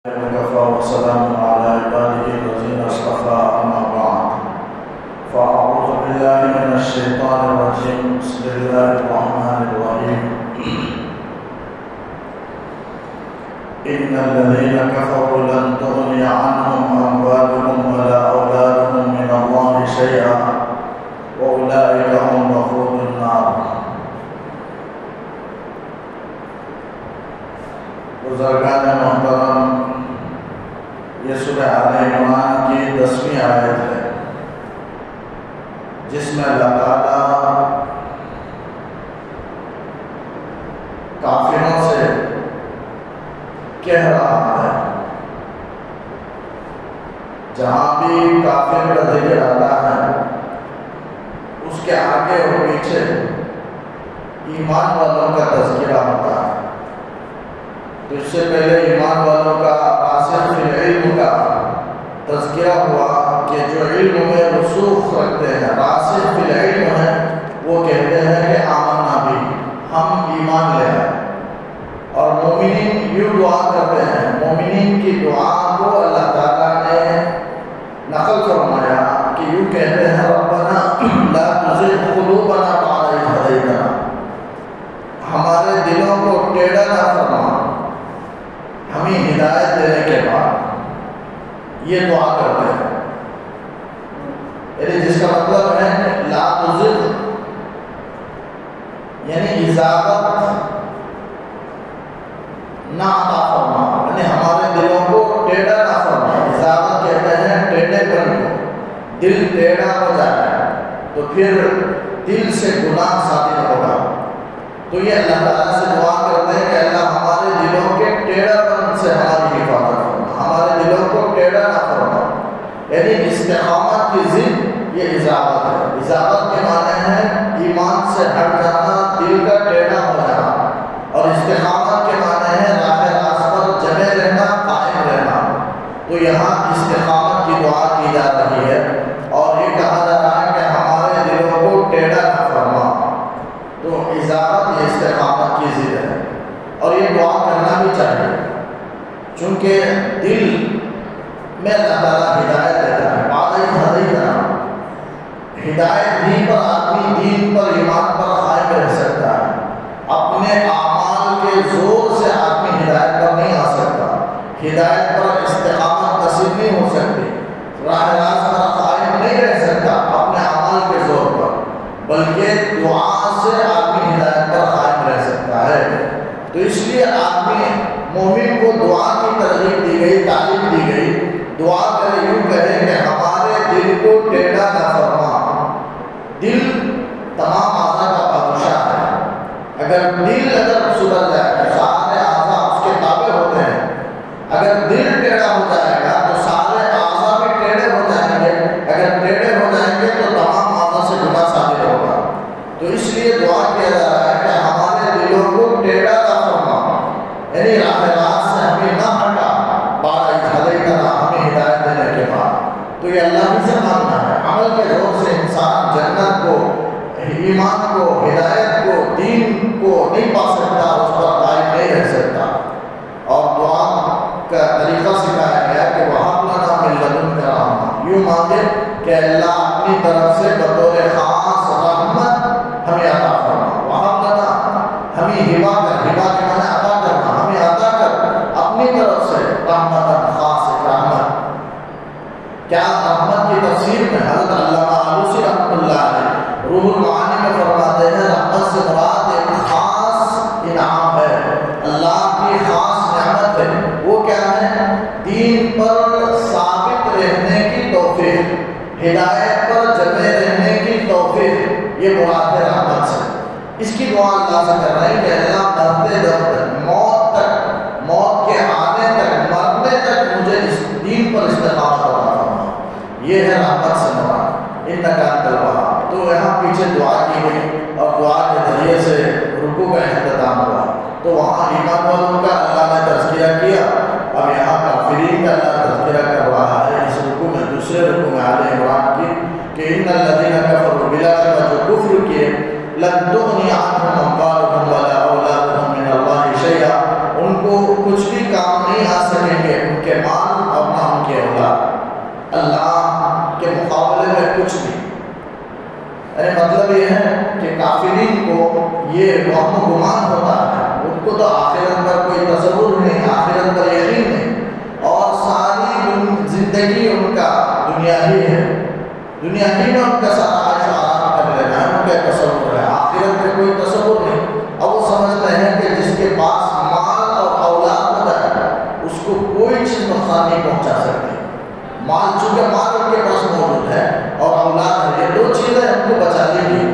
وكفى وسلام على عباده الذين اصطفى أما بعد فأعوذ بالله من الشيطان الرجيم بسم الله الرحمن الرحيم إن الذين كفروا لن تغني عنهم أموالهم ولا أولادهم من الله شيئا وأولئك هم وقود النار. بزرگان محترم، یہ سورہ آل عمران کی 10ویں آیت ہے جس میں اللہ تعالیٰ کافروں سے کہہ رہا ہے. جہاں بھی کافر کا ذکر آتا ہے اس کے آگے اور پیچھے ایمان والوں کا تذکرہ ہوتا ہے. تو اس سے پہلے ایمان والوں کا راسخ فی العلم کا تذکرہ ہوا کہ جو علم میں رسوخ رکھتے ہیں، راسخ فی العلم ہے، وہ کہتے ہیں کہ آمنا بھی، ہم ایمان لے آئے. اور مومنین یوں دعا کرتے ہیں. مومنین کی دعا کو اللہ تعالیٰ نے نقل فرمایا کہ یوں کہتے ہیں ربنا لا تزغ قلوبنا بعد إذ هديتنا، ہمارے دلوں کو ٹیڑھا نہ فرما ہمیں ہدایت دینے کے بعد. یہ دعا کرتے ہیں، یعنی جس کا مطلب ہے لا تزغ یعنی اجازت نہ عطا فرما، یعنی ہمارے دلوں کو ٹیڑھا نہ فرما. اجازت کہتے ہیں ٹیڑھے پن کو. دل ٹیڑھا ہو جاتا ہے تو پھر دل سے گناہ صادر ہوگا. تو یہ اللہ تعالیٰ سے دعا کرتے ہیں کہ اللہ ہمارے دلوں کے ٹیڑھا پن سے ہماری حفاظت فرما، ہمارے دلوں کو ٹیڑھا نہ فرما. یعنی استقامت کی ضد یہ اجازت ہے. اجازت کے معنی ہے ایمان سے ہٹ جانا، دل کا ٹیڑھا ہو جانا. اور استقامت کے معنی ہے راہ راست پر جمے رہنا، قائم رہنا. تو یہاں استقامت کی دعا کی جا رہی ہے اور یہ کہا جا رہا ہے کہ ہمارے دلوں کو ٹیڑھا نہ فرما. تو اجازت یہ استقامت کی ضد ہے اور یہ دعا کرنا بھی چاہیے، چونکہ دل میں اللہ تعالیٰ ہدایت دیتا ہے. بعد إذ هديتنا، ہدایت دین پر آدمی دین پر ایمان پر قائم رہ سکتا ہے. اپنے اعمال کے زور سے آدمی ہدایت پر نہیں آ سکتا. ہدایت پر استقامت نصیب نہیں ہو سکتی. راہ راست پر قائم نہیں رہ سکتا اپنے اعمال کے زور پر، بلکہ دعا سے آدمی ہدایت پر قائم رہ سکتا ہے. تو اس لیے آدمی مومن کو دعا کی ترغیب دی گئی، تعلیم دی گئی. دعا کرے، یوں کہے کہ ہمارے دل کو ٹیڑھا نہ فرما. دل تمام اعضاء کا بادشاہ ہے. اگر دل سدھر جائے تو سارے اعضاء اس کے تابع ہوتے ہیں. اگر دل ٹیڑھا ہو جائے گا تو سارے اعضاء بھی ٹیڑھے ہو جائیں گے. اگر ٹیڑھے ہو جائیں گے تو تمام اعضاء سے گناہ صادر ہوگا. تو اس لیے دعا کیا جا رہا ہے کہ ہمارے دلوں کو ٹیڑھا نہ فرما، یعنی راہ راست سے ہمیں نہ ہٹا. بعد إذ هديتنا، ہمیں ہدایت دینے کے بعد. تو یہ اللہ ہی سے مانگنا ہے. عمل کے زور سے انسان جنت کو، ایمان کو، ہدایت کو، دین کو نہیں پا سکتا، اس پر قائم نہیں رہ سکتا. اور دعا کا طریقہ سکھایا گیا کہ وَهَبْ لَنَا مِن لَّدُنكَ رَحْمَةً، یوں مانگے کہ اللہ اپنی طرف سے بطور خاص رحمت ہمیں عطا فرما. وَهَبْ لَنَا، ہمیں ہبا کر، ہبا کے معنی عطا کرنا، ہمیں عطا کر اپنی طرف سے رحمت، خاص رحمت. کیا رحمت کی تفسیر میں حضرت علامہ آلوسی رحمۃ اللہ علیہ روح المعانی میں فرماتے ہیں رحمت سے مراد ایک خاص انعام ہے، اللہ کی خاص نعمت ہے. وہ کیا ہے؟ دین پر ثابت رہنے کی توفیق، ہدایت پر جمے رہنے کی توفیق. یہ مراد ہے رحمت سے. اس کی دعا اللہ سے کر رہے ہیں کہ اللہ مرتے دم موت تک، موت کے آنے تک، مرنے تک مجھے اس دین پر استقامت عطا فرما. یہ ہے رحمت سے مراد. انک انت الوہاب. تو یہاں پیچھے دعا کی گئی اور دعا کے ذریعے سے رکوع کا اختتام ہوا. تو وہاں ایمان والوں کا اللہ نے تذکرہ کیا، اب یہاں کافرین کا اللہ تذکرہ کر رہا ہے اس رکوع میں، دوسرے رکوع میں آل عمران کی، کہ ان الذین کفروا، بلا شبہ جو کفر کیے، لن تغنی عنہم اموالہم ولا اولادہم من اللہ شیئا، ان کو کچھ بھی کام نہیں آ سکیں گے ان کے مال اور نہ ان کے اولاد، اللہ کے مقابلے میں کچھ بھی۔ یعنی مطلب یہ ہے کہ کافرین کو یہ وہم و گمان ہوتا ہے، ان کو تو آخرت پر کوئی تصور نہیں، آخرت پر یقین نہیں، اور ساری زندگی ان کا دنیا ہی ہے، دنیا ہی میں ان کا سارا عیش و آرام کر لینا ہے، ان کا تصور ہے، آخرت کا کوئی تصور نہیں۔ اب وہ سمجھتے ہیں کہ جس کے پاس مال اور اولاد ہوتا ہے اس کو کوئی چیز نقصان نہیں پہنچا سکتی۔ مال، چونکہ مال ان کے پاس موجود ہے اور اولاد ہے، یہ دو چیزیں ان کو بچا دیں گی،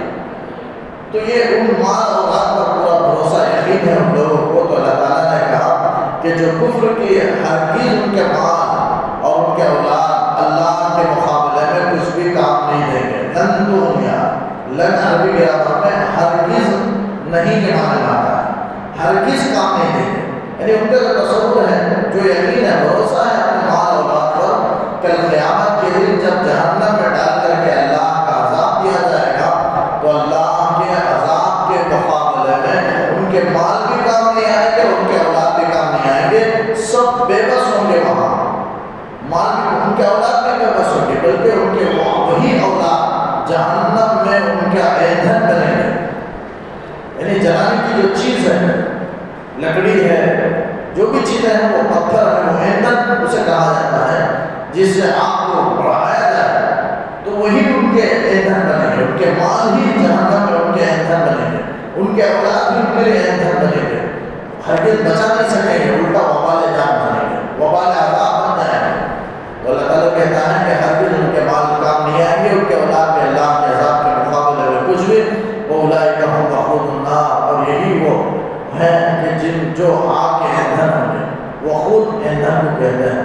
تو یہ ان مال اور اولاد پر پورا بھروسہ یقین ہے ان لوگوں کو۔ تو اللہ تعالیٰ نے کہا کہ جو کفر کی ہرگز ان کے مال اور ان کے اولاد اللہ کے مقابلے میں کچھ بھی کام نہیں دیں گے۔ لن دنیا، لن عربی گرامر میں ہرگز نہیں کے معنی آتا ہے، ہرگز کام نہیں دیں گے، یعنی ان کا جو تصور ہے، جو یقین ہے، بھروسہ ہے اپنے مال اولاد پر، کل قیامت کے دن جب جہنم میں ڈال کر کے اللہ کا عذاب دیا جائے گا تو اللہ کے عذاب کے مقابلے میں ان کے مال بھی کام نہیں آئیں گے، ان کے اولاد بھی کام نہیں آئیں گے، سب بے بس ہوں گے وہاں۔ مال بھی، ان کے اولاد بھی بے بس ہوں گے، بلکہ ان کے وہی اولاد جہنم میں ان کا ایندھن بنے گے۔ یعنی جلانے کی جو چیز ہے، لکڑی ہے، جو بھی چیزیں ہیں، وہ پتھر ہے، وہ ایندھن اسے کہا جاتا ہے، جس سے آگ کو بڑھایا جائے، تو وہی ان کے ایندھن بنے گے، ان کے مال ہی جہنم میں ان کے ایندھن بنے گے، ان کے اولاد بھی ان کے لیے ایندھن بنے گے، ہرگز بچا نہیں سکیں گے، الٹا وبال جان بنے گے، وبال عذاب بن جائیں گے۔ تو اللہ تعالیٰ کہتا ہے کہ ہرگز ان کے مال کام نہیں آئیں گے، ان کے اولاد میں اللہ کے عذاب کے مقابلے میں کچھ بھی۔ اولئک هم وقود النار، اور یہی وہ ہیں کہ جو آگ کے ایندھن ہوں گے، وقود ایندھن کو کہتے ہیں۔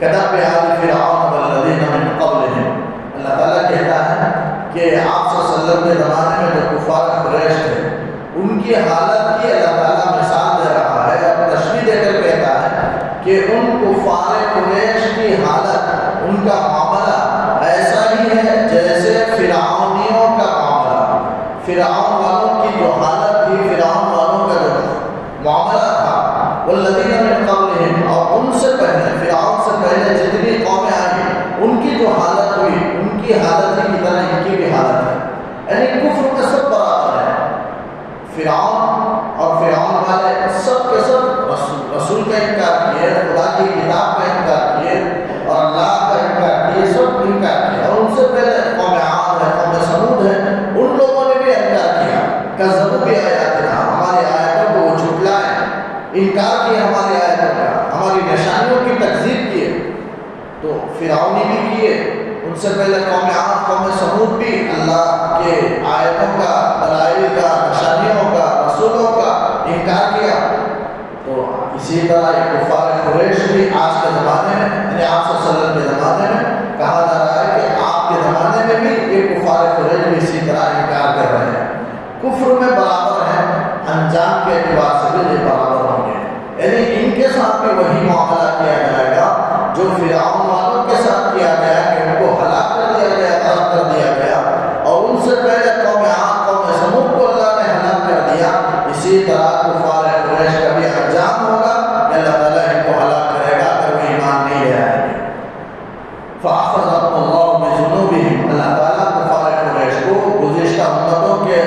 کدب آل فرعون والذین من قبلہم، اللہ تعالیٰ کہتا ہے کہ آپ صلی اللہ علیہ وسلم کے زمانے میں جو کفار قریش تھے، ان کی حالت کی اللہ تعالیٰ مثال دے رہا ہے اور تشبیہ دے کر کہتا ہے کہ ان کفار قریش کی حالت، ان کا معاملہ ایسا ہی ہے جیسے فرعونیوں کا معاملہ، فرعون والوں کی جو حالت تھی، فرعون والوں کا جو معاملہ تھا، والذین من قبلہم، اور ان سے پہلے، فرعون سے پہلے جتنی قومیں آئی ان کی جو حالت ہوئی، ان کی حالت ہی کی طرح ان کی بھی حالت ہے، یعنی کفر کا سب برابر ہے۔ فرعون اور فرعون والے سب کے سب رسول کا انکار کیے، خدا کی کتاب کا انکار کیے اور اللہ کا انکار کیے، سب انکار کیا، اور ان سے پہلے قوم عاد ہے، قوم سمود ہے، ان لوگوں نے بھی انکار کیا، کذبوا بآیاتنا، ہماری آیتوں کو وہ جھٹلائے، انکار کیا ہماری آیتوں کا، ہماری نشانیوں کی تکذیب کیے۔ تو فرعونی بھی کیے، ان سے پہلے قوم عاد، قوم سمود بھی اللہ کے آیتوں کا، دلائل کا، نشانیوں کا، رسولوں کا انکار کیا۔ تو اسی طرح یہ کفار قریش بھی آج کے زمانے میں، یعنی آپ صلی اللہ علیہ وسلم کے زمانے میں کہا جا رہا ہے کہ آپ کے زمانے میں بھی یہ کفار قریش بھی اسی طرح انکار کر رہے ہیں، کفر میں برابر ہیں، انجام کے اعتبار سے بھی یہ برابر ہوں گے، یعنی ان کے ساتھ بھی وہی معاملہ کیا جائے گا جو فرعون والوں کے ساتھ کیا گیا کہ ان کو ہلاک کر دیا گیا، غرق کر دیا گیا، اور ان سے پہلے قوم عاد، قوم سمود کو اللہ نے ہلاک کر دیا۔ اسی طرح کفار قریش کا بھی انجام ہوگا کہ اللہ تعالیٰ ان کو ہلاک کرے گا اگر وہ ایمان نہیں لے آئیں گے۔ فَأَخَذَهُمُ اللَّهُ بِذُنُوبِهِمْ، اللہ تعالیٰ کفار قریش کو گزشتہ امتوں کے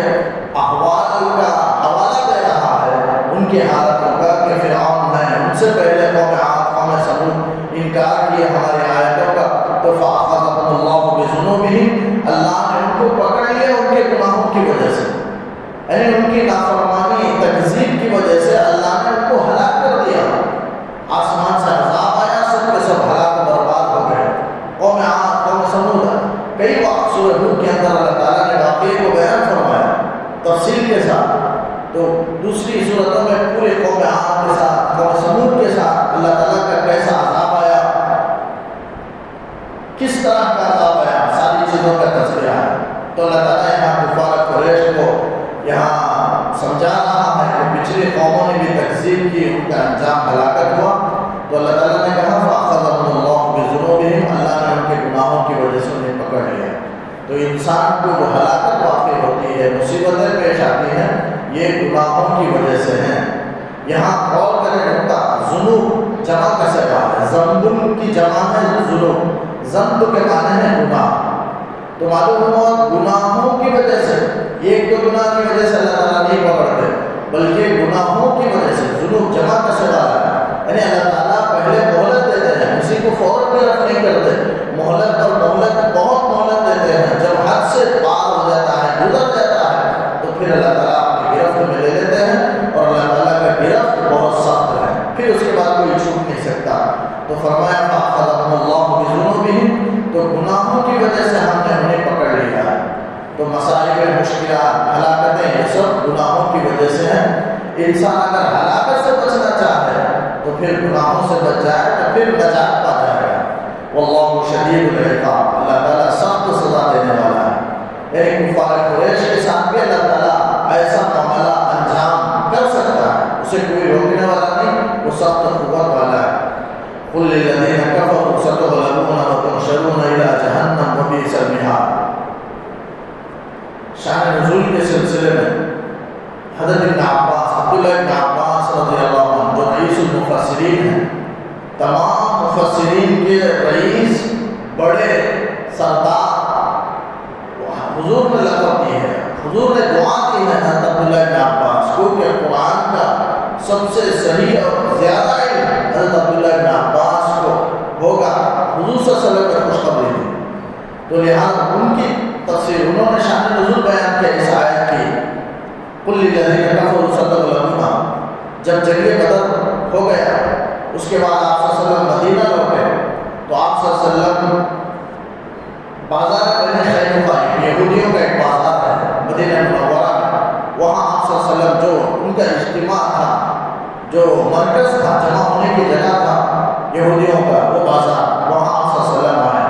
احوال کا حوالہ دے رہا ہے، ان کی حالتوں کا، کہ فرعون نے ان سے پہلے قوم عاد، قوم سمود انکار کیا ہماری آیتوں کا، تو فَأَخَذَهُمُ اللَّهُ بِذُنُوبِهِمْ، اللہ نے ان کو پکڑ لیا ان کے گناہوں کی وجہ سے، یعنی ان کی نافرمانی، تکذیب کی وجہ سے اللہ نے ان کو ہلاک کر دیا، آسمان سے عذاب آیا، سب کے سب ہلاک و برباد ہو گئے۔ قوم عاد، قوم سمود، کئی وقت سورہ ہود کے اندر اللہ تعالیٰ نے واقعے کو بیان فرمایا تفصیل کے ساتھ، تو دوسری صورتوں میں پورے قوم عاد کے ساتھ، قوم سمود کے ساتھ اللہ تعالیٰ کا کیسا عذاب آیا، کس طرح کا عذاب آیا، ساری چیزوں کا تذکرہ ہے۔ تو اللہ تعالیٰ یہاں کفار قریش کو یہاں سمجھا رہا ہے کہ پچھلی قوموں نے بھی تکذیب کی، ان کا انجام ہلاکت ہوا۔ تو اللہ تعالیٰ نے کہا فَأَخَذَهُمُ اللَّهُ بِذُنُوبِهِمْ، اللہ نے ان کے گناہوں کی وجہ سے انہیں پکڑ لیا۔ تو انسان کو جو ہلاکت واقع ہوتی ہے، مصیبتیں پیش آتی ہیں، یہ گناہوں کی وجہ سے ہیں۔ یہاں غور کریں، نقطہ ذنوب جمع کسر ذنب کے معنی ہے گناہ. تو معلوم ہوا گناہوں کی وجہ سے، ایک تو گناہ کی وجہ سے اللہ تعالیٰ نہیں پکڑتے، بلکہ گناہوں کی وجہ سے ذنوب جمع کا سوال ہے. یعنی اللہ تعالیٰ پہلے مہلت دیتے ہیں، کسی کو فوراً گرفت نہیں کرتے، مہلت اور مہلت بہت مہلت دیتے ہیں. جب حد سے پار ہو جاتا ہے، گزر جاتا ہے، تو پھر اللہ تعالیٰ اپنی گرفت میں لے لیتے ہیں، اور اللہ تعالیٰ کا گرفت بہت سخت ہے، پھر اس کے بعد کوئی چھوٹ نہیں سکتا. تو فرمایا فَأَخَذَهُمُ اللَّهُ بِذُنُوبِهِمْ، تو گناہوں کی وجہ سے ہم نے انہیں پکڑ لیا. تو مصائب، مشکلات، ہلاکتیں، یہ سب گناہوں کی وجہ سے ہیں. انسان اگر ہلاکت سے بچنا چاہے تو پھر گناہوں سے بچ جائے تو پھر نجات پا جائے گا. واللہ شدید العقاب، اللہ تعالیٰ سخت سزا دینے والا ہے. یعنی کفار قریش کے ساتھ بھی اللہ تعالیٰ ایسا معاملہ انجام کر سکتا ہے، اسے کوئی روکنے والا نہیں، وہ سخت قوت والا ہے. قل للذین کفروا ستغلبون وتحشرون الی جہنم وبئس المہاد. شان نزول کے سلسلے میں حضرت ابن عباس، عبداللہ ابن عباس رضی اللہ عنہ جو رئیس المفسرین ہیں، تمام مفسرین کے رئیس، بڑے سردار، حضور نے لقب دی ہے، حضور نے دعا کی ہے حضرت عبداللہ ابن عباس کو کہ قرآن کا سب سے صحیح اور زیادہ علم حضرت عبداللہ ابن عباس کو ہوگا. حضور صلی اللہ علیہ وسلم کا خوشخبری دی. تو لہٰذا ان کی تفسیر، انہوں نے شان نزول بیان کیا اس آیت کی. قل للذین کفروا ستغلبون، جب جنگ بدر ہو گیا اس کے بعد آپ صلی اللہ علیہ وسلم مدینہ لوٹے، تو آپ صلی اللہ علیہ وسلم بازار بنی قینقاع، یہودیوں کا ایک بازار ہے مدینہ منورہ میں، وہاں آپ صلی اللہ علیہ وسلم جو ان کا اجتماع تھا، جو مرکز تھا، جمع ہونے کی جگہ تھا یہودیوں کا، وہ بازار، وہاں آپ صلی اللہ علیہ وسلم آئے.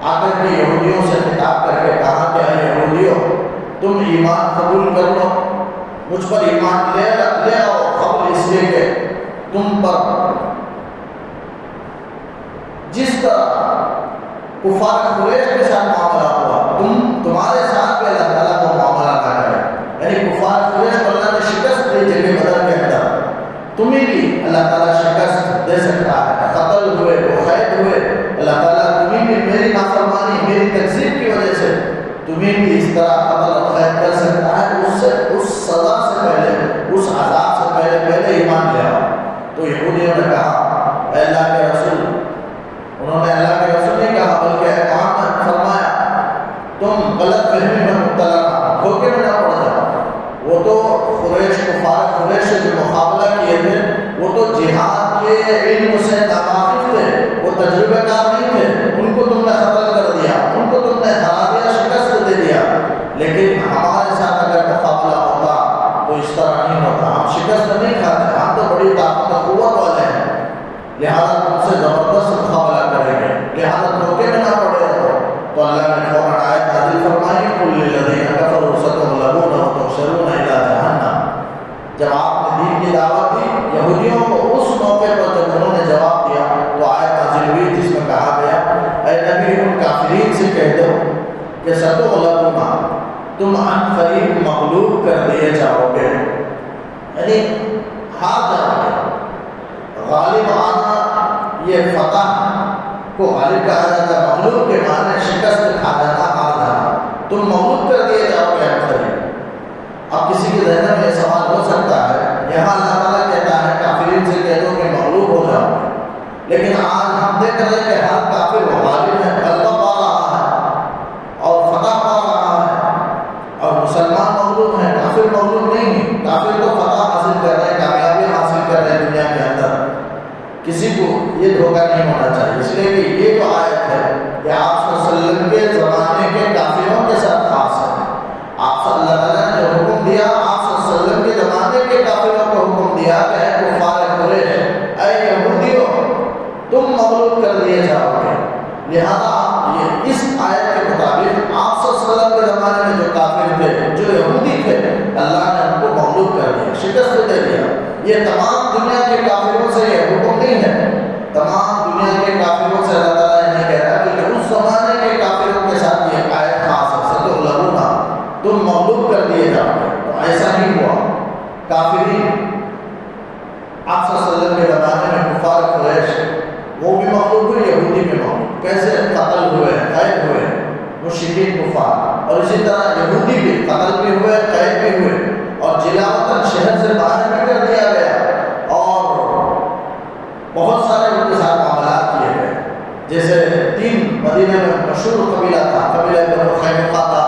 آ کر کے یہودیوں سے خطاب کر کے کہا کہ اے یہودیوں، تم ایمان قبول کر لو، مجھ پر ایمان لے آؤ، قبل اس لیے کہ تم پر جس طرح کفار قریش کے ساتھ معاملہ ہوا، تمہارے ساتھ بھی اللہ تعالیٰ کو معاملہ نہ کرے. یعنی کفار قریش کو اللہ نے شکست دی جنگ بدر کے اندر، تمہیں بھی اللہ تعالیٰ شکست دے سکتا ہے. قتل ہوئے، قید ہوئے، اللہ تعالیٰ تمہیں بھی میری نافرمانی، میری تکذیب کی وجہ سے تمہیں بھی اس طرح قتل اور قید کر سکتا ہے. اس سزا سے پہلے، اس عذاب سے پہلے ایمان لے آؤ. تو یہودیوں نے کہا اے اللہ کے رسول، انہوں نے اللہ کے رسول نہیں کہا بلکہ احکام نے فرمایا تم غلط فہمی میں مبتلا نہ، دھوکے میں نہ پڑ جاؤ. وہ تو قریش، کفار قریش سے جو مقابلہ کیے تھے، وہ تو جہاد کے علم سے ناواقف تھے، وہ تجربہ کار نہیں تھے. ان کو تم نے قتل کر دیا، ان کو تم نے ہرا دیا، شکست دے دیا. لیکن ہمارے ساتھ اگر مقابلہ ہوتا تو اس طرح نہیں ہوتا، ہم شکست نہیں کھاتے، ہم تو بڑی طاقت و قوت والے ہیں، لہٰذا تم سے زبردست مقابلہ کریں گے، لہٰذا دھوکے میں نہ پڑے رہو. تو اللہ نے فوراً آیت نازل فرمائی قل للذین کفروا ستغلبون وتحشرون الی جہنم. جب آپ نے دین کی دعوت دی یہودیوں کو، اس موقع پر جب انہوں نے جواب دیا تو آیت نازل ہوئی جس میں کہا گیا اے نبی ان کافرین سے کہہ دو کہ ستغلبون، تم عن قریب مغلوب کر دیے جاؤ گے، یعنی ہار جاؤ گے. غالب آنا یہ فتح کو غالب کہا جاتا ہے، مغلوب کے معنی شکست کھا جانا، ہار جانا. تم مغلوب کر دیے جاؤ گے عن قریب. اب کسی کے ذہن میں یہ سوال ہو سکتا ہے، یہاں اللہ تعالیٰ کہتا ہے کافرین سے کہہ دو کہ مغلوب ہو جاؤ گے، لیکن آج ہم دیکھ رہے ہیں کہ ہر کافر غالب ہے، غلبہ پا رہا ہے اور فتح پا رہا ہے، اور مسلمان مغلوب ہیں، کافر مغلوب نہیں ہے. کافر تو فتح حاصل کر رہے ہیں، کامیابی حاصل کر رہے ہیں دنیا کے اندر. کسی کو یہ دھوکہ نہیں ہونا چاہیے، اس لیے کہ یہ جو آیت ہے یہ آپ صلی اللہ علیہ وسلم کے زمانے کے کافروں کے ساتھ خاص ہے. آپ صلی اللہ تعالیٰ نے جو حکم دیا، آپ صلی اللہ علیہ وسلم کے زمانے کے کافروں کو حکم دیا کہ اے کفار قریش، اے یہودیوں، تم مغلوب کر دیے جاؤ گے. لہذا یہ اس آیت کے مطابق آپ صلی اللہ علیہ وسلم کے زمانے میں جو کافر تھے، جو یہودی تھے، اللہ نے ان کو مغلوب کر دیا، شکست دے دیا. یہ تمام دنیا کے کافروں سے یہ حکم نہیں ہے، تمام دنیا کے کافروں سے اللہ تعالیٰ یہ نہیں کہہ رہا، بلکہ اس زمانے کے کافروں کے ساتھ یہ آیت خاص ہے. ستغلبون، تم مغلوب کر دیے جاؤ گے. تو ایسا ہی ہوا. کافرین آپ صلی اللہ علیہ وسلم کے زمانے میں کفار قریش وہ بھی مغلوب ہوئے، یہودی بھی مغلوب. کیسے؟ قتل مشرکین کفار، اور اسی طرح یہودی بھی قتل بھی ہوئے، قید بھی ہوئے، اور جلاوطن شہر سے باہر بھی کر دیا گیا، اور بہت سارے ان کے ساتھ معاملات کیے گئے۔ جیسے 3 مدینہ میں مشہور قبیلہ تھا، قبیلہ بنو قینقاع تھا،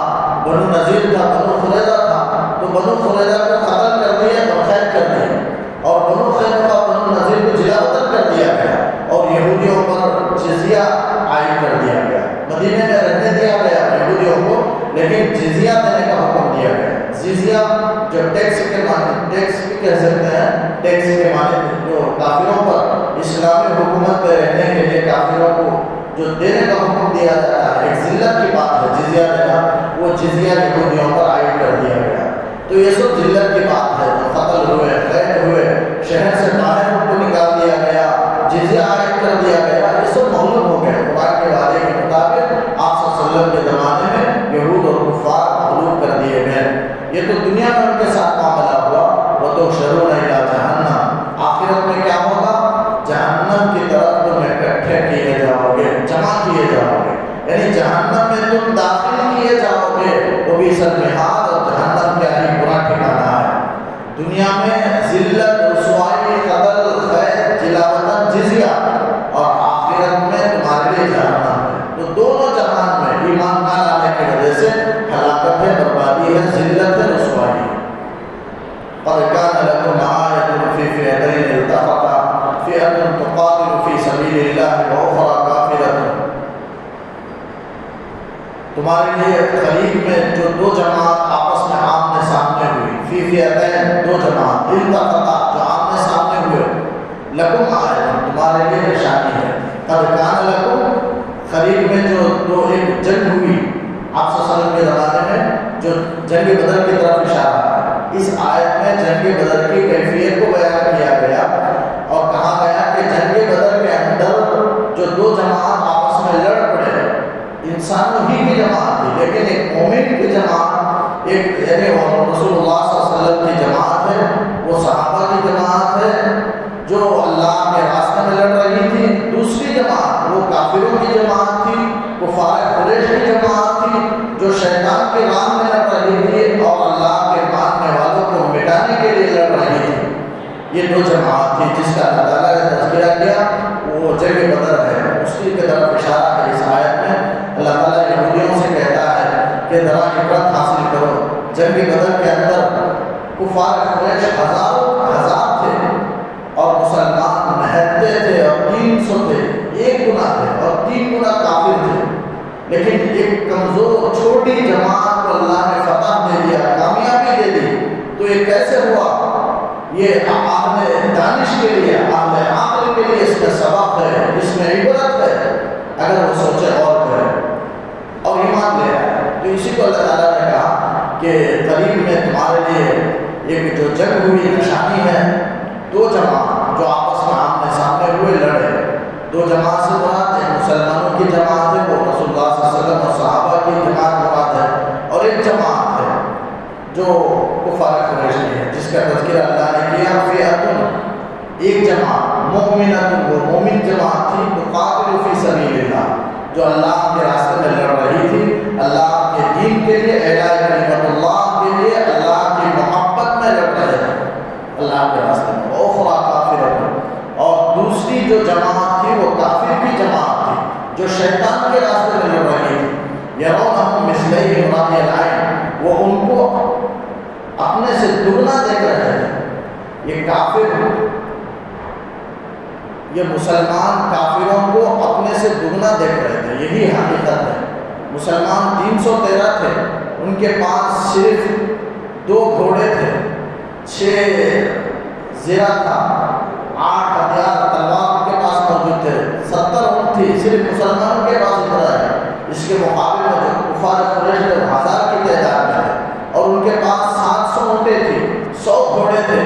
بنو نذیر تھا، بنو قریظہ تھا، تو بنو قریظہ کو قتل کر دیا اور قید کر دیا، اور بنو قینقاع بنو نذیر کو جلاوطن کر دیا گیا، اور یہودیوں پر جزیہ عائد کر دیا گیا۔ مدینے میں رہنے دیا گیا یہودیوں کو، لیکن جزیہ دینے کا حکم دیا گیا۔ جزیہ جو ٹیکس کے معنی، ٹیکس بھی کہہ سکتے ہیں، ٹیکس کے معنی جو کافروں پر اسلامی حکومت پہ رہنے کے لیے کافروں کو جو دینے کا حکم دیا جاتا ہے، ایک ذلت کی بات ہے جزیہ دینا، وہ جزیہ یہودیوں پر عائد کر دیا گیا۔ تو یہ سب ذلت کی بات ہے، جو قتل ہوئے، قید ہوئے، شہر سے باہر ان کو نکال دیا گیا، جزیہ عائد کر دیا گیا، یہ سب مغلوب ہو گئے۔ قرآن کے وعدے کے مطابق آپ صلی اللہ علیہ وسلم کے زمانے میں یہود اور کفار مغلوب کر دیے گئے۔ یہ تو دنیا میں ان کے ساتھ معاملہ ہوا، وَتُحْشَرُونَ إِلَىٰ جَهَنَّمَ، آخرت میں کیا ہوگا؟ جہنم کی طرف تم اکٹھے کیے جاؤ گے، جمع کیے جاؤ گے، یعنی جہنم میں تم داخل کیے جاؤ گے۔ وَبِئْسَ الْمِہَادُ، اور جہنم کیا ہی برا ٹھکانہ ہے۔ دنیا میں ذلت، رسوائی، قتل، قید، جلاوطن، جزیہ، اور آخرت میں تمہارے لیے جہنم ہے۔ تو دونوں جہان میں ایمان نہ لانے کی وجہ سے ہلاکت ہے، بربادی ہے، ذلت ہے، رسوائی ہے۔ قَدْ كَانَ لَكُمْ آیَةٌ فِي فِئَتَيْنِ الْتَقَتَا فِئَةٌ تُقَاتِلُ فِي سَبِيلِ اللَّهِ وَأُخْرَىٰ كَافِرَةٌ، تمہارے لیے قریب میں جو 2 جماعت آپس میں آمنے سامنے ہوئی، فی فئتین، 2 جماعت، التقطا، جو آمنے سامنے ہوئے، لکم آیۃ، تمہارے لیے نشانی ہے۔ قد کان لکم، قریب میں جو ایک جنگ ہوئی آپ صلی اللہ علیہ وسلم کے زمانے میں، جو جنگ بدر کی طرف اشارہ ہے۔ اس آیت میں جنگ بدر کی کیفیت کو بیان کیا گیا اور کہا گیا کہ جنگ بدر کے اندر جو 2 جماعت آپس میں لڑ پڑے، انسانوں ہی کی جماعت تھی، لیکن ایک مومن کی جماعت، ایک یعنی رسول اللہ صلی اللہ علیہ وسلم کی جماعت ہے، وہ صحابہ کی جماعت ہے جو اللہ کے راستے میں لڑ رہی تھی۔ دوسری جماعت وہ کافروں کی جماعت تھی، کفار قریش کی جماعت تھی، جو شیطان کے رام میں لڑ رہی تھی اور اللہ کے ماننے والوں کو مٹانے کے لیے لڑ رہی تھی۔ یہ 2 جماعت تھی جس کا اللہ تعالیٰ نے تذکرہ کیا، وہ جنگ بدر ہے، اس کی طرف اشارہ ہے اس آیت میں۔ اللہ تعالیٰ یہودیوں سے کہتا ہے کہ ذرا عبرت حاصل کرو، جنگ بدر کے اندر کفار قریش ہزار تھے اور مسلمان 79 تھے اور 300 تھے، 1 گنا تھے اور 3 گنا کافر تھے، لیکن ایک کمزور چھوٹی جماعت کو اللہ نے فتح دے دیا، کامیابی دے دی۔ تو یہ کیسے ہوا؟ یہ اہل دانش کے لیے، اہل عقل کے لیے اس میں سبق ہے، اس میں عبرت ہے، اگر وہ سوچے اور کرے اور ایمان لے آئے۔ تو اسی کو اللہ تعالیٰ نے کہا کہ قریب میں تمہارے لیے ایک جو جنگ ہوئی نشانی ہے، 2 جماعت جو آپس میں آمنے سامنے ہوئے لڑے۔ 2 جماعت سے مراد ایک مسلمانوں کی جماعت ہے، وہ رسول اللہ صلی اللہ علیہ وسلم اور صحابہ کی جماعت مراد ہے، اور ایک جماعت ہے جو کفار قریش کی ہے، جس کا تذکرہ اللہ نے کیا، فئۃ، ایک جماعت، مومنۃ، وہ مومن جماعت تھی، تقاتل فی سبیل اللہ، جو اللہ کے راستے میں لڑ رہی تھی، اللہ کے دین کے لیے، اعلاء کلمت اللہ کے لیے، اللہ کی محبت میں لڑ رہے تھے اللہ کے راستے میں۔ اخریٰ کافرۃ، اور دوسری جو جماعت تھی وہ کافر کی جماعت تھی جو شیطان کے راستے میں لڑ رہی تھی۔ یرونہم مثلیہم رأی العین، وہ ان کو اپنے سے دگنا دیکھ رہے تھے۔ یہ کافر، یہ مسلمان کافروں کو اپنے سے دگنا دیکھ رہے تھے، یہی حقیقت ہے۔ مسلمان 313 تھے، ان کے پاس صرف 2 گھوڑے تھے، 6 زرہ تھا، 8 ہتھیار تلوار ان کے پاس موجود تھے، 70 اونٹ تھی، صرف مسلمانوں کے پاس اتنا ہے۔ اس کے مقابلے میں جو کفار قریش تھے 1000 کی تعداد میں تھے، اور ان کے پاس 700 اونٹیں تھی، 100 گھوڑے تھے،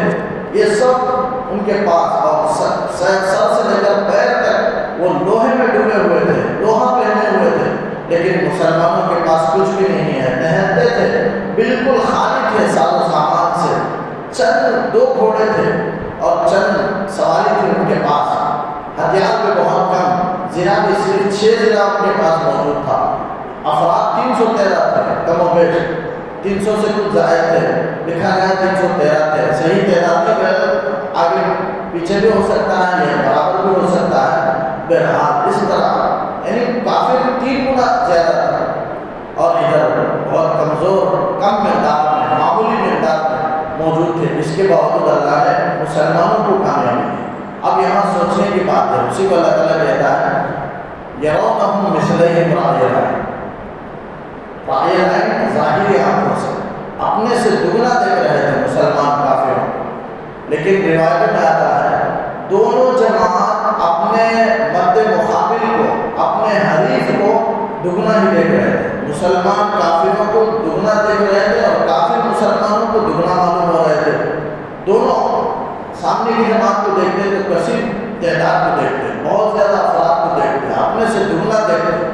یہ سب ان کے پاس، اور سر سے لے کر پیر تک وہ لوہے میں ڈوبے ہوئے تھے، لوہا پہنے ہوئے تھے، لیکن مسلمانوں کے پاس کچھ بھی نہیں ہے، نہتے تھے، بالکل خالی تھے ساز و سامان سے۔ چند 2 گھوڑے تھے اور چند سواری تھے ان کے پاس، ہتھیار بھی بہت کم، زرہ بھی صرف 6 زرہ ان کے پاس موجود تھا۔ افراد 313 تھے کم و بیش، 300 سے کچھ زائد تھے، لکھا گیا 313 تھے، صحیح تعداد نہیں، آگے پیچھے بھی ہو سکتا ہے یا برابر بھی ہو سکتا ہے، بہرحال اس طرح یعنی کافر 3 گنا زیادہ تھا، اور ادھر بہت کمزور کم مقدار میں معمولی مقدار میں موجود تھے، اس کے باوجود اللہ نے مسلمانوں کو کامیابی دی۔ اب یہاں سوچنے کی بات ہے، اسی کو اللہ تعالیٰ کہتا ہے یرونہم مثلیہم رأی العین، رأی العین ظاہری آنکھوں سے اپنے سے دگنا دیکھ رہے تھے مسلمان کافروں، لیکن روایت میں آتا ہے دونوں جماعت اپنے مد مقابل کو، اپنے حریف کو دگنا ہی دیکھ رہے تھے، مسلمان کافروں کو دگنا دیکھ رہے تھے اور کافر مسلمانوں کو دگنا معلوم ہو رہے تھے، دونوں سامنے کی جماعت کو دیکھتے تو کثیر تعداد کو دیکھتے، بہت زیادہ افراد کو دیکھتے، اپنے سے دگنا دیکھتے۔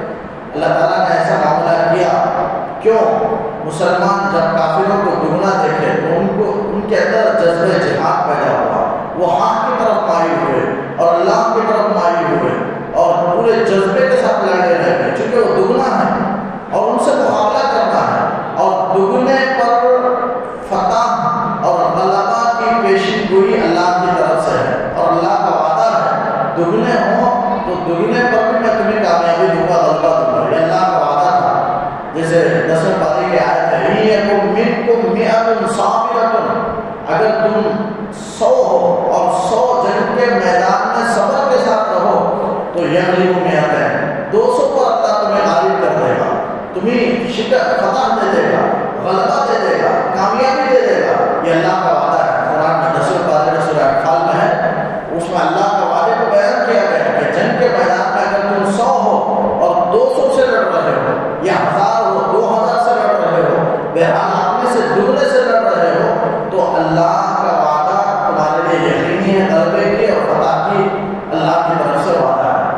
اللہ تعالیٰ نے ایسا معاملہ کیا، کیوں؟ مسلمان جب کافروں کو دگنا دیکھے تو ان کے اندر جذبہ جہاد پیدا ہوا، وہ حق کی طرف مائل ہوئے اور اللہ کی طرف مائل ہوئے اور پورے جذبے کے ساتھ لڑنے لگے، چونکہ وہ دگنا ہے اور ان سے مقابلہ کرنا ہے، اور دگنے پر فتح اور غلبہ کی پیشین گوئی اللہ کی طرف سے ہے، اور اللہ کا وعدہ ہے دگنے ہوں تو دگنے پر بھی میں تمہیں کامیابی دوں گا، غلبہ دوں گا، یہ اللہ کا وعدہ تھا۔ جیسے 10ویں پارے کی آیت ہے اِن مِنکم مِئَۃٌ صابرۃ، اگر تم 100 ہو اور 100 جنگ کے میدان میں صبر کے ساتھ رہو تو یغلبوا مِئَتَین، 200 پر اللہ تمہیں غالب کر دے گا، تمہیں شکست فتح دے دے گا، غلبہ دے دے گا، کامیابی دے دے گا، یہ اللہ کا وعدہ ہے۔ قرآن میں 10ویں پارے میں سورہ انفال میں ہے، اس میں اللہ کا وعدے کو بیان کیا گیا ہے کہ جنگ کے میدان میں اگر تم 100 ہو اور 200 سے لڑ رہے ہو یا 1000 ہو 2000 سے لڑ رہے ہو، بہرحال آپ میں سے دگنے سے لڑ رہے ہو تو اللہ کا وعدہ تمہارے لیے یقینی ہے، غلبے کی اور فتح کی اللہ کی طرف سے وعدہ ہے۔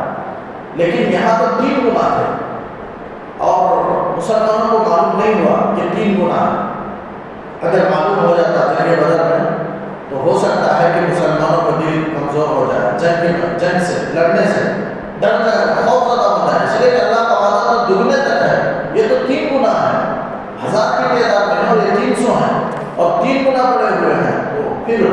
لیکن یہاں تو 3 گنا تھے اور مسلمانوں کو معلوم نہیں ہوا کہ 3 گنا ہے، اگر معلوم ہو جاتا جنگ بدر میں تو ہو سکتا ہے کہ مسلمانوں کا دل کمزور ہو جائے، جنگ سے لڑنے سے ڈر جائے، خوف زدہ ہو جائے، اس لیے کہ اللہ کا وعدہ تو دگنے تک ہے، یہ تو 3 گنا ہے، 1000 کی تعداد میں اور یہ 300 ہیں اور 3 گنا بڑے ہوئے ہیں، تو پھر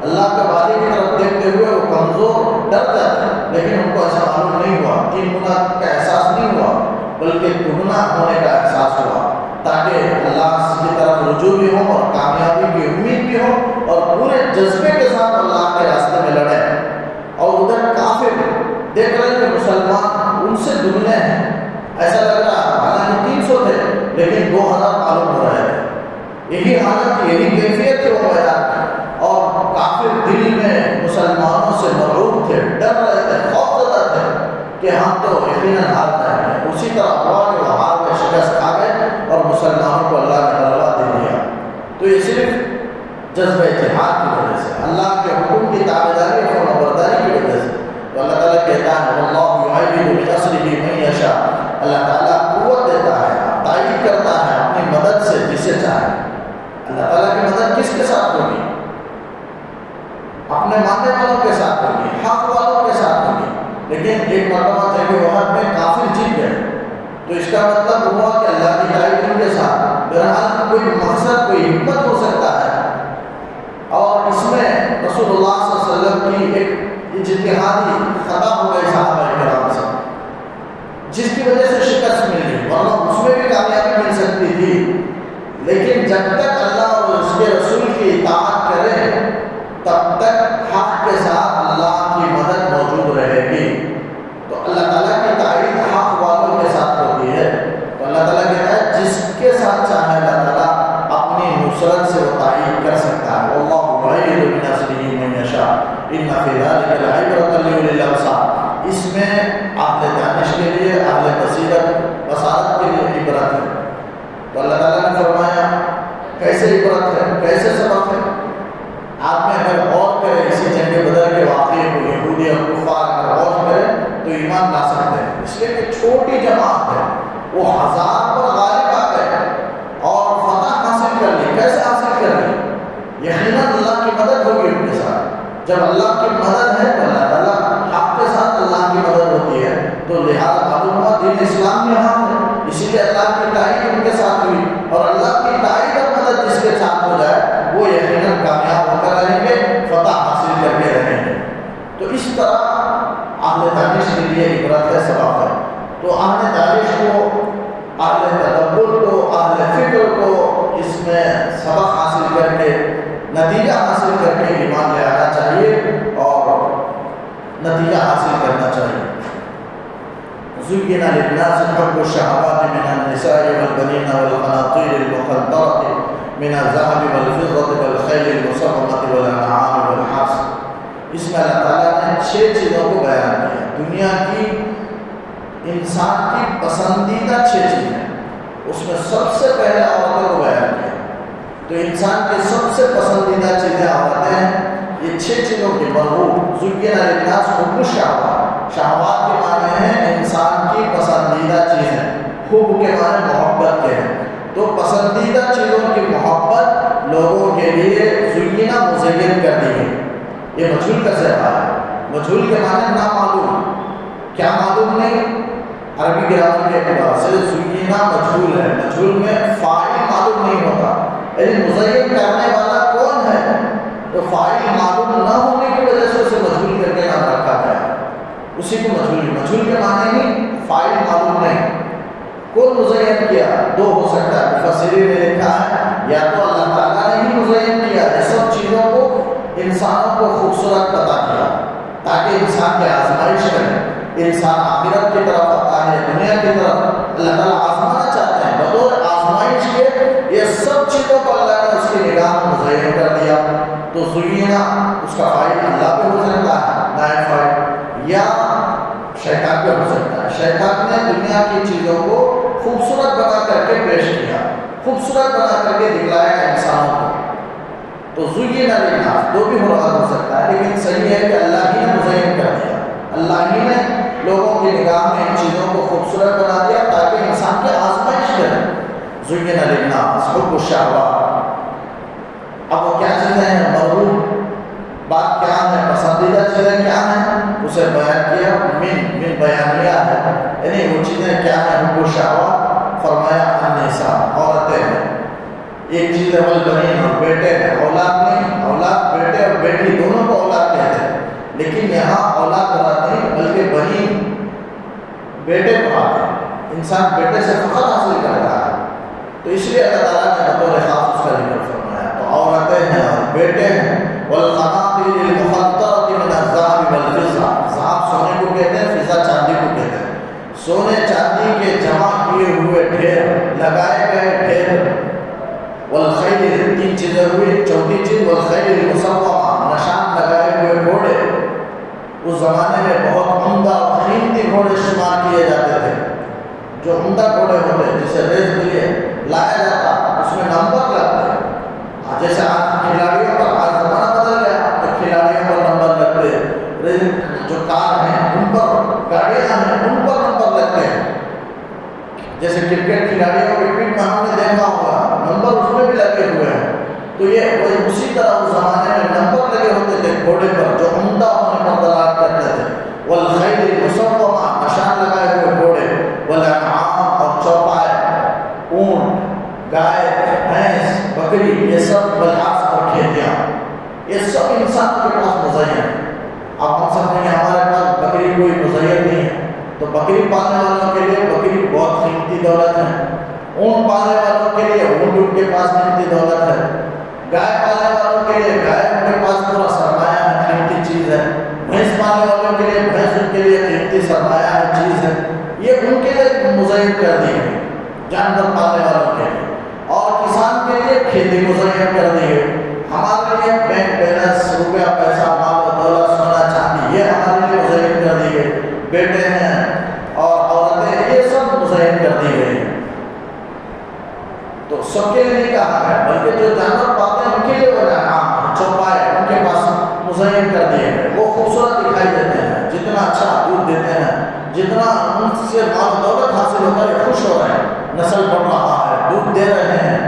اللہ کے وعدے کی طرف دیکھتے ہوئے وہ کمزور ڈر جاتے ہیں، لیکن ان کو ایسا معلوم نہیں ہوا، 3 گنا کا احساس نہیں ہوا بلکہ دگنا ہونے کا احساس ہوا، تاکہ اللہ کی طرف رجوع بھی ہو اور کامیابی کی امید بھی ہو اور پورے جذبے کے ساتھ اللہ کے راستے میں لڑے۔ اور ادھر کافر دیکھ رہے کہ مسلمان ان سے دگنے ہیں، ایسا لگ رہا حالانکہ 300 تھے لیکن 2000 معلوم ہو رہے تھے، یہی حالت یہی کیفیت تھی وہ میدان میں، اور کافر دل میں مسلمانوں سے مرعوب تھے، ڈر رہے تھے، خوف زدہ تھے کہ ہم تو یقیناً ہار جائیں گے۔ اسی طرح ہوا کہ وہ ہار میں شکست کھا گئے اور مسلمانوں کو اللہ نے غلبہ دے دیا۔ تو یہ صرف جذبہ جہاد کی وجہ سے، اللہ کے حکم کی تابعداری اور فرمانبرداری کی وجہ سے۔ تو اللہ تعالیٰ کہتا ہے واللہ یؤید بنصرہ من یشاء، اللہ تعالیٰ قوت دیتا ہے، تائید کرتا ہے اپنی مدد سے جسے چاہے۔ اللہ تعالیٰ کی مدد کس کے ساتھ ہوگی؟ اپنے ماننے والوں کے ساتھ ہوگی، حق والوں کے ساتھ ہوگی۔ لیکن ایک مرتبہ جنگ احد میں کافر جیت گئے تو اس کا مطلب ہوا کہ اللہ کی تائید ان کے ساتھ، بہرحال کوئی مقصد کوئی حکمت ہو سکتا ہے، اور اس میں رسول اللہ صلی اللہ علیہ وسلم کی ایک اجتہادی خطا ہو گئی صحابہ کرام سے، جس کی وجہ سے شکست مل گئی، ورنہ اس میں بھی کامیابی مل سکتی تھی۔ لیکن جب تک اللہ اور اس کے رسول کی اطاعت کرے تب تک حق کے ساتھ اللہ کی مدد موجود رہے گی۔ تو اللہ تعالیٰ کی تائید حق والوں کے ساتھ ہوتی ہے، تو اللہ تعالیٰ کہتا ہے جس کے ساتھ چاہے اللہ تعالیٰ اپنی نصرت سے وہ تائید کر سکتا ہے۔ واللہ یؤید بنصرہ من یشاء ان فی ذلک لعبرۃ لأولی الابصار، اس میں اہل دانش کے لیے، اہل بصیرت بصارت کے لیے عبرت ہے۔ تو اللہ تعالیٰ نے فرمایا کیسے عبرت ہے، کیسے سبق ہے؟ آپ میں اگر غور کرے اسی جنگ بدر کے واقعے کو، یہودی اور کفار اگر غور کرے تو ایمان لا سکتے ہیں، اس لیے کہ چھوٹی جماعت ہے، وہ 1000 پر غالب آ گئے اور فتح حاصل کر لی۔ کیسے حاصل کر لی؟ یقیناً اللہ کی مدد ہوگی ان کے ساتھ، جب اللہ کی مدد ہے تو اللہ تعالیٰ حق کے ساتھ اللہ کی مدد ہوتی ہے، تو لہٰذا معلوم ہوا دین اسلام یہاں ہے، اسی لیے اللہ رہیں گے، فتح حاصل کر کے رہیں گے۔ تو اس طرح اہل دانش کے لیے عبرت ہے، سبق ہے۔ تو اہل دانش کو، اہل تدبر کو، اہل فکر کو اس میں سبق حاصل کر کے، نتیجہ حاصل کر کے ایمان لے آنا چاہیے اور نتیجہ حاصل کرنا چاہیے۔ زُيِّنَ لِلنَّاسِ حُبُّ الشَّهَوَاتِ مِنَ النِّسَاءِ وَالْبَنِينَ وَالْقَنَاطِيرِ الْمُقَنطَرَةِ مِنَ الذَّهَبِ وَالْفِضَّةِ وَالْخَيْلِ الْمُسَوَّمَةِ وَالْأَنْعَامِ وَالْحَرْثِ۔ اس میں اللہ تعالیٰ نے 6 چیزوں کو بیان کیا، دنیا کی انسان کی پسندیدہ 6 چیزیں، اس میں سب سے پہلے عورتوں کو بیان کیا۔ تو انسان کی سب سے پسندیدہ چیزیں عورتیں ہیں، یہ 6 چیزوں کی مرغوب۔ زُيِّنَ لِلنَّاسِ حُبُّ الشَّهَوَاتِ، شہوات کے معنی ہیں انسان کی پسندیدہ چیزیں، حب کے معنی محبت کے ہیں۔ تو پسندیدہ چیزوں کی محبت لوگوں کے لیے زُيِّنَ مزین کر دی ہے۔ یہ مجہول کا صیغہ ہے، مجہول کے معنی نامعلوم، کیا معلوم نہیں۔ عربی گرامر کے اعتبار سے زُيِّنَ مجہول ہے، مجہول میں فاعل معلوم نہیں ہوتا، یعنی مزین کرنے والا کون ہے، تو فاعل معلوم نہ ہونے کی وجہ سے اسے مجہول کر کے نام رکھا گیا، اسی کو مجہول کے معنی ہی فاعل معلوم نہیں۔ کون مزین کیا؟ 2 ہو سکتا ہے، مفسرین نے لکھا ہے یا تو اللہ تعالیٰ نے ہی مزین کیا، یہ سب چیزوں کو انسانوں کو خوبصورت بتا دیا تاکہ انسان کی آزمائش کرے۔ انسان آخرت کی طرف آتا ہے، دنیا کی طرف اللہ تعالیٰ آزمانا چاہتے ہیں، بطور آزمائش کے یہ سب چیزوں کو اللہ نے اس کی نگاہ میں مزین کر دیا۔ تو زُيِّنَ اس کا فاعل اللہ پہ ہو سکتا ہے، نائب فاعل، یا شیطان پہ ہو سکتا ہے۔ شیطان نے دنیا کی چیزوں کو خوبصورت بنا کر کے پیش کیا، خوبصورت بنا کر کے دکھلایا انسانوں کو۔ تو زُيِّنَ لِلنَّاسِ 2 بھی مراد ہو سکتا ہے، لیکن صحیح ہے کہ اللہ ہی نے مزین کر دیا، اللہ ہی نے لوگوں کی نگاہ میں ان چیزوں کو خوبصورت بنا دیا تاکہ انسان کی آزمائش کرے۔ زُيِّنَ لِلنَّاسِ حُبُّ الشَّهَوَاتِ، اب وہ کیا چیزیں ہیں؟ مرغوب بات کیا ہے، پسندیدہ چیزیں کیا ہیں، اسے بیان کیا۔ من بیانیہ ہے، یعنی وہ چیزیں کیا ہیں؟ حب الشہوات، فرمایا النساء، عورتیں ہیں۔ ایک چیز ہے والبنین، اور بیٹے ہیں، اولاد نہیں، اولاد بیٹے اور بیٹی دونوں کو اولاد کہتے ہیں، لیکن یہاں اولاد مراد نہیں بلکہ بنین، بیٹے مراد ہیں۔ انسان بیٹے سے فخر حاصل کر رہا ہے، تو اس لیے اللہ تعالیٰ نے بطور خاص اس کا ذکر فرمایا۔ تو عورتیں ہیں اور بیٹے ہیں۔ والقناطیر المقنطرۃ من الذهب والفضہ، ذهب سونے کو کہتے ہیں، فضہ چاندی کو کہتے ہیں۔ سونے چاندی کے جمع کیے ہوئے ڈھیر، لگائے گئے ڈھیر۔ والخیل، 3 چیزیں ہوئی، 4تھی چیز والخیل المسومہ، نشان لگائے ہوئے گھوڑے۔ اس زمانے میں بہت عمدہ اور قیمتی گھوڑے شمار کیے جاتے تھے، جو عمدہ گھوڑے ہوتے جسے ریس کے لیے لایا جاتا، اس میں نمبر لگتے۔ جیسے آج کھلاڑیوں پر، آج زمانہ بدل گیا تو کھلاڑیوں پر نمبر لگتے، جو کار ہیں ان پر، گاڑیاں ہیں ان پر نمبر لگتے ہیں۔ جیسے کرکٹ کھلاڑیوں کے پیٹ میں ہم نے دیکھا ہوگا نمبر اس میں بھی لگے ہوئے ہیں، تو یہ اسی طرح اس زمانے میں نمبر لگے ہوتے تھے گھوڑے پر جو عمدہ ہونے پر دلالت کرتے تھے۔ والخیل المسومہ، نشان لگائے ہوئے گھوڑے۔ والانعام، اور چوپائے، اونٹ، گائے، بھینس، بکری، یہ سب، والحرث، اور کھیتیاں، یہ سب انسان کے پاس مزین ہے۔ آپ ہم سمجھیں گے ہمارے پاس بکری کوئی مزین نہیں ہے، تو بکری پالنے والوں کے لیے بکری بہت قیمتی دولت ہے، اونٹ پالنے والوں کے لیے اونٹ ان کے پاس قیمتی دولت ہے، گائے پالنے والوں کے لیے گائے ان کے پاس پورا سرمایہ ہے، قیمتی چیز ہے، بھینس پالنے والوں کے لیے بھینس ان کے لیے قیمتی سرمایہ ہے، چیز ہے، یہ ان کے لیے مزین کر دی ہے، جانور پالنے والوں کے لیے۔ اور کسان کے لیے کھیتی مزین کر دی ہے۔ ہمارے لیے بینک بیلنس، روپیہ پیسہ، مال و دولت، سونا چاندی، یہ ہمارے لیے مزین کر دی ہے۔ بیٹے ہیں اور عورتیں، یہ سب مزین کر دی گئی ہیں۔ تو سب کے لیے نہیں کہا ہے، بلکہ جو جانور پالتے ہیں ان کے لیے وہ انعام، چوپائے، ان کے پاس مزین کر دیے ہیں، وہ خوبصورت دکھائی دیتے ہیں، جتنا اچھا دودھ دیتے ہیں، جتنا ان سے مال و دولت حاصل ہوتا ہے، خوش ہو رہے ہیں، نسل بڑھ رہا ہے، دودھ دے رہے ہیں،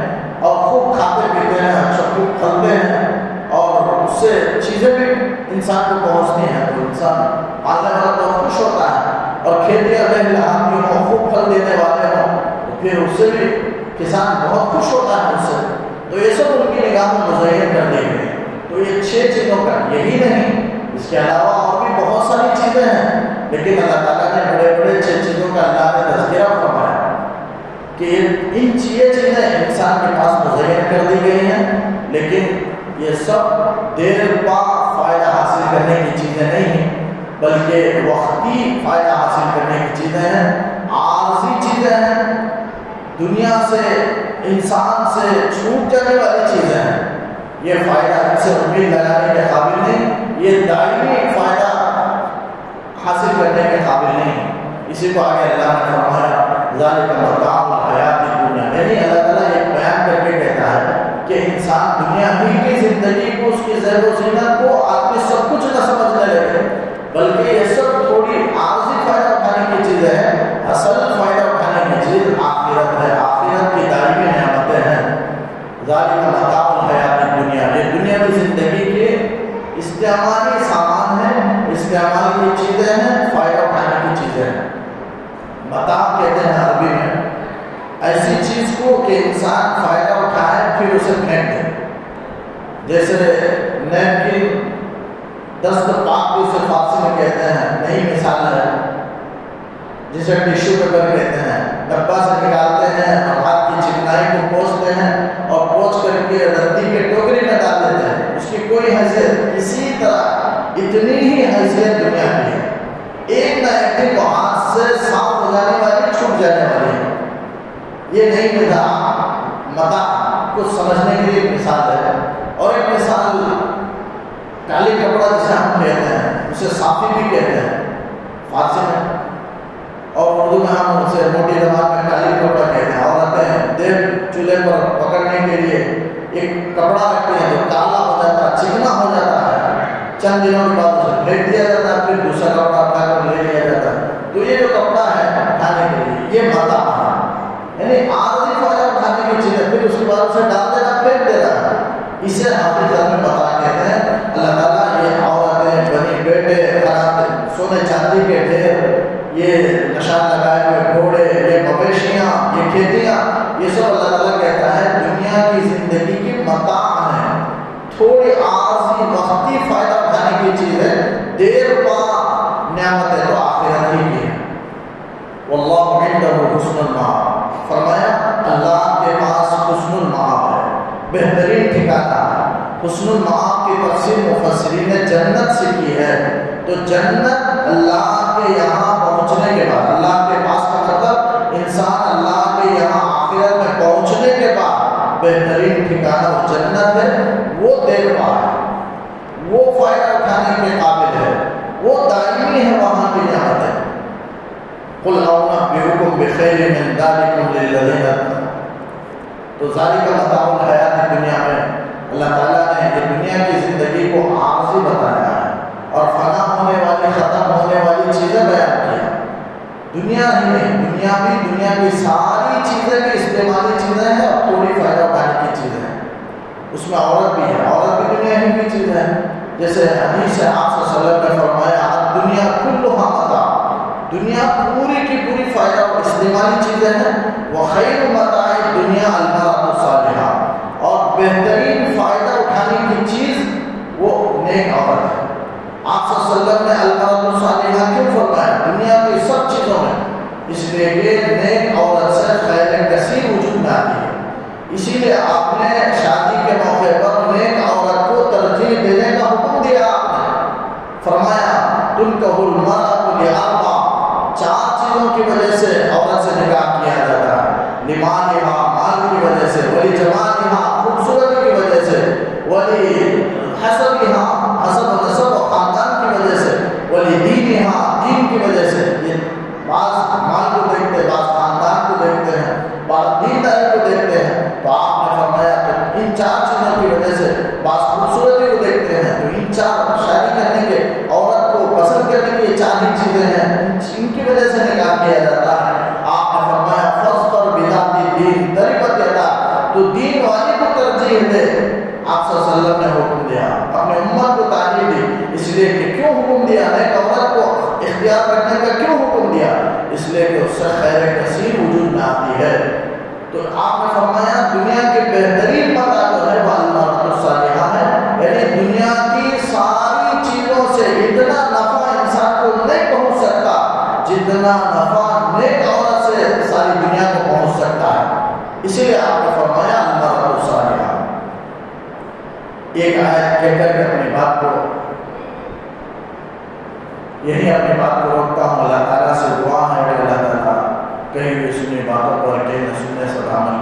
اور خوب کھاتے پیتے ہیں، اچھا خوب پھلتے ہیں، اور اس سے چیزیں بھی انسان کو پہنچتی ہیں، تو انسان پالنے والا تو خوش ہوتا ہے۔ اور کھیتیاں لہاتی ہوں، خوب پھل دینے والے ہوں، تو پھر اس سے بھی کسان بہت خوش ہوتا ہے اس سے۔ تو یہ سب ان کی نگاہ میں مزین کر دی گئی۔ تو یہ 6 چیزوں کا یہی نہیں، اس کے علاوہ اور بھی بہت ساری چیزیں ہیں، لیکن اللہ تعالیٰ نے بڑے بڑے 6 چیزوں کا اللہ نے تذکرہ فرمایا کہ یہ چیزیں انسان کے پاس مزین کر دی گئی ہیں، لیکن یہ سب دیر پا فائدہ حاصل کرنے کی چیزیں نہیں ہیں، بلکہ وقتی فائدہ حاصل کرنے کی چیزیں ہیں، عارضی چیزیں ہیں، دنیا سے انسان سے چھوٹ جانے والی چیزیں ہیں۔ یہ فائدہ ان سے امید لگانے کے قابل نہیں، یہ دائمی فائدہ حاصل کرنے کے قابل نہیں۔ اسی کو آگے اللہ نے فرمایا ذالک متاع الحیات الدنیا، یعنی اللہ تعالیٰ ایک بیان کر کے کہتا ہے کہ انسان دنیا ہی کی زندگی کو، اس کی زیب و زینت کو آدمی سب کچھ نہ سمجھنے لگے، بلکہ یہ سب تھوڑی عارضی فائدہ اٹھانے کی چیز ہے۔ اصل فائدہ اٹھانے کی چیز آخرت ہے، آخرت کی دائمی نعمتیں ہیں۔ ذالک متاع الحیات الدنیا، یہ دنیاوی زندگی کے استعمالی سامان ہیں، استعمال کی چیزیں ہیں، فائدہ اٹھانے کی چیزیں ہیں۔ متاع کہتے ہیں عربی میں ایسی چیز کو کہ انسان فائدہ اٹھائے پھر اسے پھینک دے، جیسے نیپکن، دست پاک بھی اسے فارسی میں کہتے ہیں، نئی مثال ہے، جسے ٹیشو پیپر کہتے ہیں، ڈبہ سے نکالتے ہیں اور ہاتھ کی چکنائی کو پوچھتے ہیں اور پوچھ کر کے ردی کے ٹوکری میں ڈال دیتے ہیں، اس کی کوئی حیثیت، اسی طرح اتنی ہی حیثیت دنیا کی ہے، ایک نہ ایک دن وہ ہاتھ سے صاف ہو جانے والی، چھوٹ جانے والی ہے۔ یہ نہیں متاع کو سمجھنے کے لیے ایک مثال ہے، اور ایک مثال کالی کپڑا جسے ہم کہتے ہیں، اسے صافی بھی کہتے ہیں فارسی میں، اور اردو میں ہم اسے موٹی زبان میں کالی کپڑا کہتے ہیں۔ عورتیں دیگ چولہے پر پکڑنے کے لیے ایک کپڑا رکھتے ہیں جو کالا ہو جاتا ہے، چکنا ہو جاتا ہے، چند دنوں کے بعد اسے پھینک دیا جاتا ہے، پھر دوسرا کپڑا اٹھا کر لے لیا جاتا ہے۔ تو یہ جو کپڑا ہے اٹھانے کے لیے، یہ متاع ہے، یعنی عارضی فائدہ اٹھانے کی چیز ہے، پھر اس کے بعد اسے ڈال دینا، پھینک دینا، اسے حقیقت میں متاع کہتے ہیں۔ اللہ تعالیٰ یہ عورتیں، بنی بیٹے، سونے چاندی کے ڈھیر، یہ نشان لگائے ہوئے گھوڑے، یہ مویشیاں، یہ کھیتیاں، یہ سب اللہ تعالیٰ کہتا ہے دنیا کی زندگی کی متاع ہے، تھوڑی عارضی وقتی فائدہ اٹھانے کی چیز ہے، دیر پا نعمت ہے تو آخرت ہی کی ہے۔ واللہ عندہ حسن المآب، فرمایا اللہ کے پاس حسن المآب ہے، بہترین ٹھکانہ ہے۔ حسن المآب کی تفسیر مفسرین نے جنت سے کی ہے، تو جنت اللہ کے یہاں پہنچنے کے بعد، اللہ کے پاس کا مطلب انسان اللہ کے یہاں آخرت میں پہنچنے کے بعد بہترین ٹھکانہ وہ جنت ہے، وہ دیر پا ہے، وہ فائدہ اٹھانے کے قابل ہے، وہ دائمی ہے، وہاں کی نعمت ہے۔ قل أنبئكم بخير من ذلكم للذين اتقوا، تو ذالک متاع الحیات الدنیا میں اللہ تعالیٰ نے یہ دنیا کی زندگی کو عارضی بتایا ہے اور فنا ہونے والی، ختم ہونے والی چیزیں بیان کی ہیں۔ دنیا ہی نہیں، دنیا کی ساری چیزیں بھی استعمالی چیزیں ہیں اور تھوڑی فائدہ اٹھانے کی چیزیں ہیں۔ اس میں عورت بھی ہے، عورت بھی دنیا ہی کی چیز ہے، جیسے حدیث ہے آپ صلی اللہ علیہ وسلم نے فرمایا الدنیا کلھا متاع، دنیا پوری کی پوری فائدہ اور استعمالی چیزیں ہیں۔ وخیر متاع الدنیا المرأۃ الصالحہ، اور بہترین فائدہ اٹھانے کی چیز وہ نیک عورت ہے۔ آپ صلی اللہ علیہ وسلم نے المرأۃ الصالحہ کیوں فرمایا دنیا کی سب چیزوں میں؟ اس لیے کہ نیک عورت سے خیر کثیر وجود میں آتی ہے، اسی لیے آپ نے شادی کے موقع پر نیک عورت کو ترجیح دینے کا حکم دیا۔ آپ نے فرمایا تنکح المرأۃ لأربع، 4 چیزوں کی وجہ سے عورت سے نکاح کیا جاتا ہے، لمالہا، مال کی وجہ سے، ولی جمالہا، خوبصورتی کی وجہ سے، ولی حسبہا، حسب و نسب و خاندان کی وجہ سے، ولی دینہا، دین کی وجہ سے۔ یہ بعض مال کو دیکھتے ہیں، بعض خاندان کو دیکھتے ہیں، بعض دینداری کو دیکھتے ہیں، تو آپ نے فرمایا کہ ان 4 چیزوں کی وجہ سے بعض خوبصورتی کو دیکھتے ہیں، تو ان 4 شادی کرنے کے، عورت کو پسند کرنے کی 4 ہی چیزیں ہیں، ان کی وجہ سے نکاح کیا جاتا ہے۔ آپ نے فرمایا فاظفر بذات الدین تربت یداک، تو دین والی کو ترجیح دے۔ آپ صلی اللہ علیہ وسلم نے حکم دیا، اپنے امت کو تعلیم دی، اس لیے کہ کیوں حکم دیا ہے کہ عورت کو اختیار کرنے کا کیوں حکم دیا؟ اس لیے کہ اس سے خیر کثیر وجود میں آتی ہے۔ تو آپ نے فرمایا دنیا کے بہترین متاع جو ہے وہ المرأۃ الصالحہ ہے، یعنی دنیا کی ساری چیزوں سے اتنا نفع انسان کو نہیں پہنچ سکتا جتنا نفع نیک عورت سے ساری دنیا کو پہنچ سکتا ہے. اسی لیے آپ نے فرمایا المرأۃ صالحہ. ایک آیت کہہ کر کے اپنی بات کو روکتا ہوں. اللہ تعالیٰ سے دعا ہے کہ اللہ تعالیٰ کہیں بھی سنی باتوں پر کہیں نہ سننے سے عمل